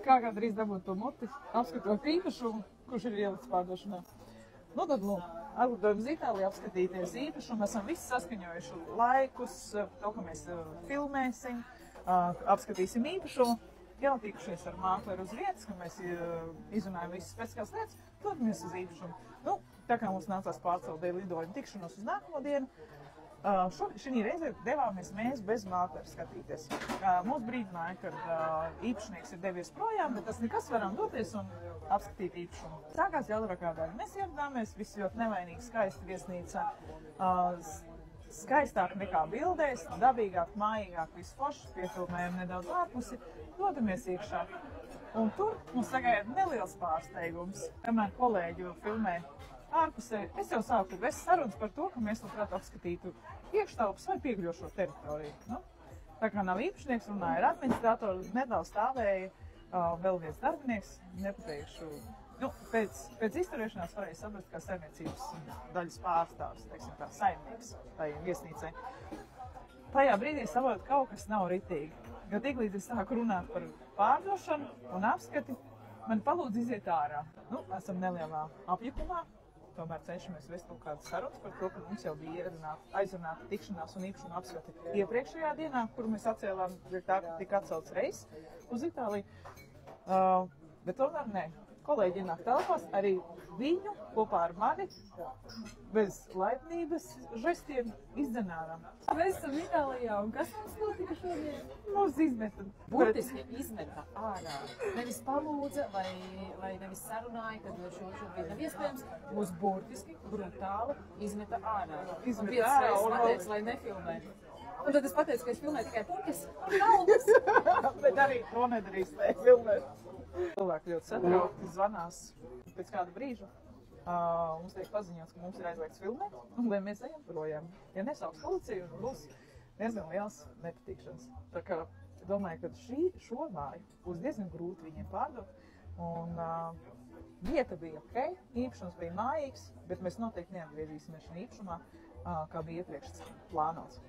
kā drīz dabūt to muti, apskatot īpašumu, kurš ir ielikts pārdošanā. Nu tad, lūk, atlidojumu uz Itāliju apskatīties īpašumu, esam visi saskaņojuši laikus, to, ka mēs filmēsim, apskatīsim īpašumu, jau tikušies ar mākleri uz vietas, ka mēs izrunājam visas speciālās lietas, dodamies uz īpašumu. Nu, tā kā mums nācās pārcelt dēļ lidojumu tikšanos uz nākamo dienu, šī reizē devāmies mēs bez mākleri skatīties. Mūs brīdināja, ka īpašnieks ir devies projām, bet tas nekas varam doties un apskatīt īpašumu. Sākās Jālrakā daļa. Mēs ieradāmies, viss ļoti nevainīgi, skaista viesnīca, skaistāk nekā bildēs, dabīgāk, mājīgāk, viss foršs, piefilmējam nedaudz ārpusi, dodamies iekšā. Un tur mums sagaida neliels pārsteigums, kamēr kolēģi filmē ārpusē. Es jau sāku vest sarunas par to, ka mēs labprāt apskatītu iekštelpas vai piekļošo teritoriju. Nu, tā kā nav īpašnieks, runāja ar administratoru, nedaudz stāvēja vēl viens darbinieks, nepateikšu. Nu, pēc izturēšanās varēja saprast, kā saimniecības daļas pārstāvs, teiksim tā, saimnieks tai viesnīcai. Tajā brīdī saprotu, ka kaut kas nav ritīgi. Jo tiklīdz es sāku runāt par pārdošanu un apskati, man palūdz iziet ārā. Nu, esam nelielā apjukumā. Tomēr cenšamies vest kaut kādas sarunas par to, ka mums jau bija aizrunāta tikšanās un īpašuma apskati iepriekšējā dienā, kuru mēs atcēlām, tā ka tika atcelts reiss uz Itāliju. Bet tomēr nē. Kolēģi ienāk telpās, arī viņu kopā ar mani bez laipnības žestiem izdzenārām. Mēs esam Itālijā, un kas mums notika šodien? Mūs izmeta. Burtiski izmeta ārā. Nevis palūdza vai nevis sarunāja, kad šobrīd nav iespējams. Mūs burtiski, brutāli izmeta ārā. Un 5 reizes pateica, lai nefilmē. Un tad es pateicu, ka es filmēju tikai puķes un galvas. Bet arī to nedarīs, lai filmēt. Cilvēki ļoti satraukti zvanās pēc kāda brīža. Mums tiek paziņots, ka mums ir aizliegts filmēt, un lai mēs ejam projām. Ja nesauks policiju, būs diezgan liels nepatīkšanas. Tā kā domāju, ka šo māju būs diezgan grūti viņiem pārdot. Un vieta bija ok, īpašums bija mājīgs, bet mēs noteikti neatgriezīsimies šajā īpašumā, kā bija iepriekš plānots.